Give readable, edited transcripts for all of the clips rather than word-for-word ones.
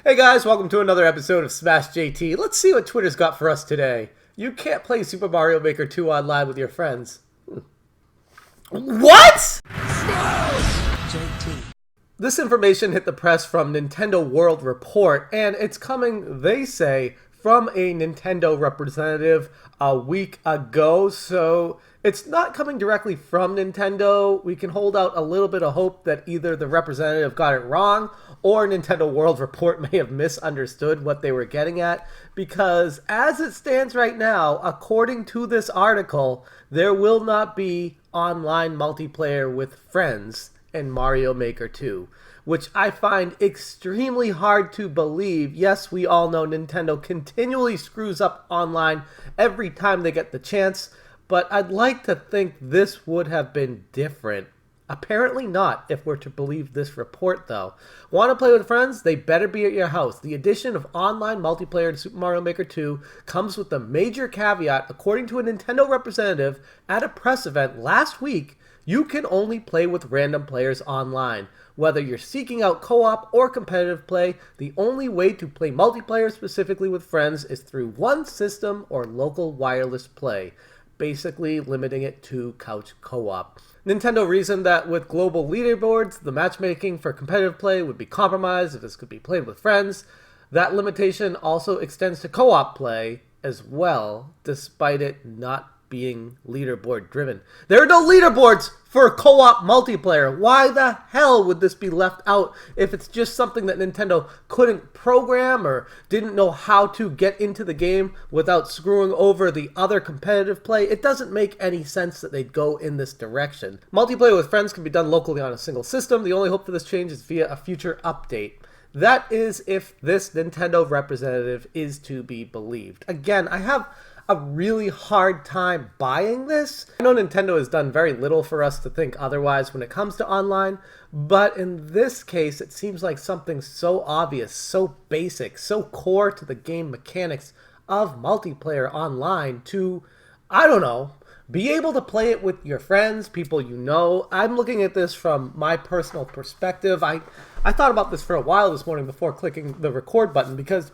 Hey guys, welcome to another episode of Smash JT. Let's see what Twitter's got for us today. You can't play Super Mario Maker 2 online with your friends. What? JT. This information hit the press from Nintendo World Report, and it's coming, they say, from a Nintendo representative a week ago, so it's not coming directly from Nintendo. We can hold out a little bit of hope that either the representative got it wrong or Nintendo World Report may have misunderstood what they were getting at, because as it stands right now, according to this article, there will not be online multiplayer with friends in Mario Maker 2, which I find extremely hard to believe. Yes, we all know Nintendo continually screws up online every time they get the chance, but I'd like to think this would have been different. Apparently not, if we're to believe this report, though. Want to play with friends? They better be at your house. The addition of online multiplayer to Super Mario Maker 2 comes with a major caveat. According to a Nintendo representative at a press event last week, you can only play with random players online. Whether you're seeking out co-op or competitive play, the only way to play multiplayer specifically with friends is through one system or local wireless play, basically limiting it to couch co-op. Nintendo reasoned that with global leaderboards, the matchmaking for competitive play would be compromised if this could be played with friends. That limitation also extends to co-op play as well, despite it not being leaderboard driven. There are no leaderboards for co-op multiplayer. Why the hell would this be left out if it's just something that Nintendo couldn't program or didn't know how to get into the game without screwing over the other competitive play? It doesn't make any sense that they'd go in this direction. Multiplayer with friends can be done locally on a single system. The only hope for this change is via a future update. That is if this Nintendo representative is to be believed. Again, I have a really hard time buying this. I know Nintendo has done very little for us to think otherwise when it comes to online, but in this case, it seems like something so obvious, so basic, so core to the game mechanics of multiplayer online to, I don't know, be able to play it with your friends, people you know. I'm looking at this from my personal perspective. I thought about this for a while this morning before clicking the record button, because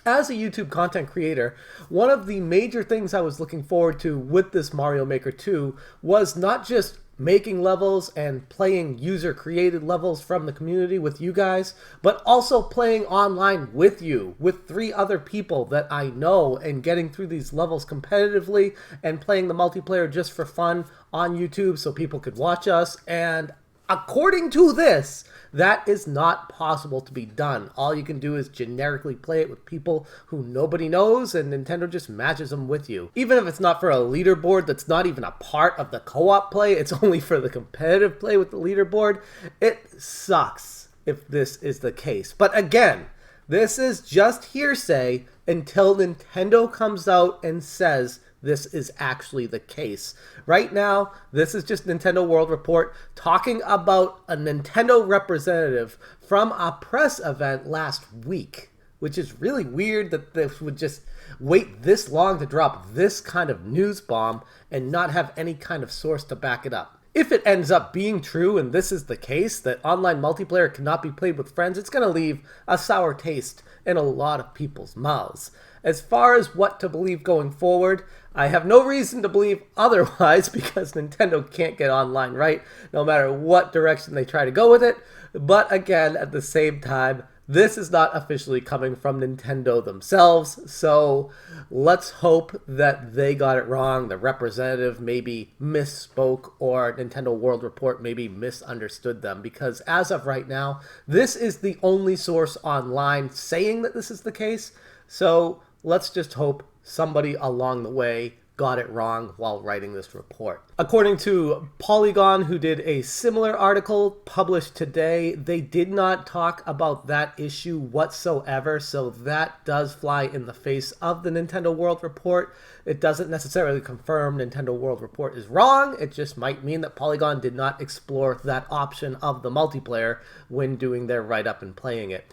as a YouTube content creator, one of the major things I was looking forward to with this Mario Maker 2 was not just making levels and playing user-created levels from the community with you guys, but also playing online with you, with 3 other people that I know, and getting through these levels competitively and playing the multiplayer just for fun on YouTube so people could watch us. And according to this, that is not possible to be done. All you can do is generically play it with people who nobody knows, and Nintendo just matches them with you. Even if it's not for a leaderboard that's not even a part of the co-op play, it's only for the competitive play with the leaderboard. It sucks if this is the case. But again, this is just hearsay until Nintendo comes out and says this is actually the case. Right now, this is just Nintendo World Report talking about a Nintendo representative from a press event last week, which is really weird that this would just wait this long to drop this kind of news bomb and not have any kind of source to back it up. If it ends up being true, and this is the case, that online multiplayer cannot be played with friends, it's going to leave a sour taste in a lot of people's mouths. As far as what to believe going forward, I have no reason to believe otherwise, because Nintendo can't get online right, no matter what direction they try to go with it. But again, at the same time, this is not officially coming from Nintendo themselves, so let's hope that they got it wrong. The representative maybe misspoke, or Nintendo World Report maybe misunderstood them, because as of right now, this is the only source online saying that this is the case. So let's just hope somebody along the way got it wrong while writing this report. According to Polygon, who did a similar article published today, they did not talk about that issue whatsoever, so that does fly in the face of the Nintendo World Report. It doesn't necessarily confirm Nintendo World Report is wrong, it just might mean that Polygon did not explore that option of the multiplayer when doing their write-up and playing it.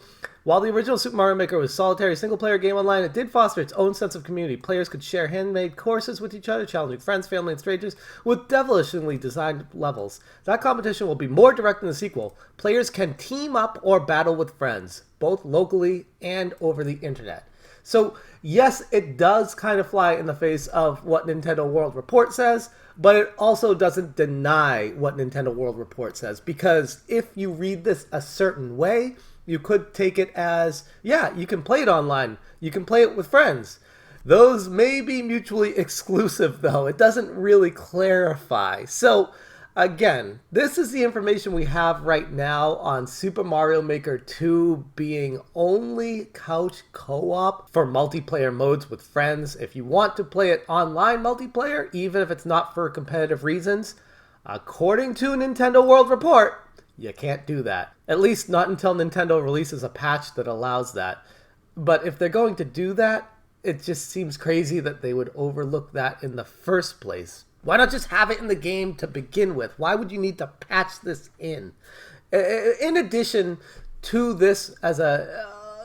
While the original Super Mario Maker was a solitary single-player game online, it did foster its own sense of community. Players could share handmade courses with each other, challenging friends, family, and strangers with devilishly designed levels. That competition will be more direct in the sequel. Players can team up or battle with friends, both locally and over the internet. So, yes, it does kind of fly in the face of what Nintendo World Report says, but it also doesn't deny what Nintendo World Report says, because if you read this a certain way, you could take it as, yeah, you can play it online, you can play it with friends. Those may be mutually exclusive, though. It doesn't really clarify. So, again, this is the information we have right now on Super Mario Maker 2 being only couch co-op for multiplayer modes with friends. If you want to play it online multiplayer, even if it's not for competitive reasons, according to Nintendo World Report, you can't do that. At least not until Nintendo releases a patch that allows that. But if they're going to do that, it just seems crazy that they would overlook that in the first place. Why not just have it in the game to begin with? Why would you need to patch this in? In addition to this,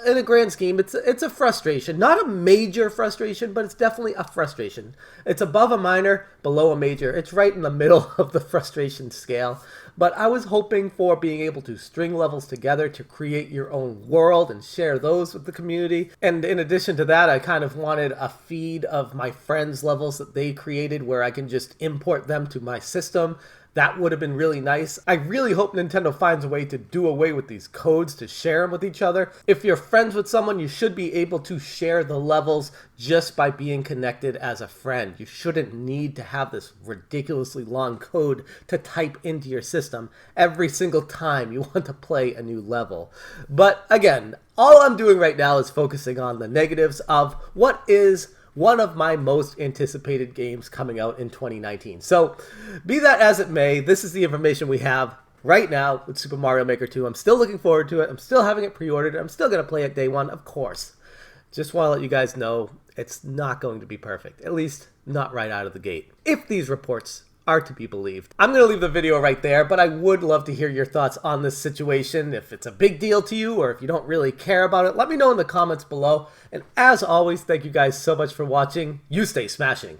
in a grand scheme, it's a frustration. Not a major frustration, but it's definitely a frustration. It's above a minor, below a major. It's right in the middle of the frustration scale. But I was hoping for being able to string levels together to create your own world and share those with the community. And in addition to that, I kind of wanted a feed of my friends' levels that they created where I can just import them to my system. That would have been really nice. I really hope Nintendo finds a way to do away with these codes to share them with each other. If you're friends with someone, you should be able to share the levels just by being connected as a friend. You shouldn't need to have this ridiculously long code to type into your system every single time you want to play a new level. But again, all I'm doing right now is focusing on the negatives of what is one of my most anticipated games coming out in 2019. So, be that as it may, this is the information we have right now with Super Mario Maker 2. I'm still looking forward to it. I'm still having it pre-ordered. I'm still going to play it day one, of course. Just want to let you guys know it's not going to be perfect. At least, not right out of the gate. If these reports are to be believed. I'm going to leave the video right there, but I would love to hear your thoughts on this situation. If it's a big deal to you or if you don't really care about it, let me know in the comments below. And as always, thank you guys so much for watching. You stay smashing.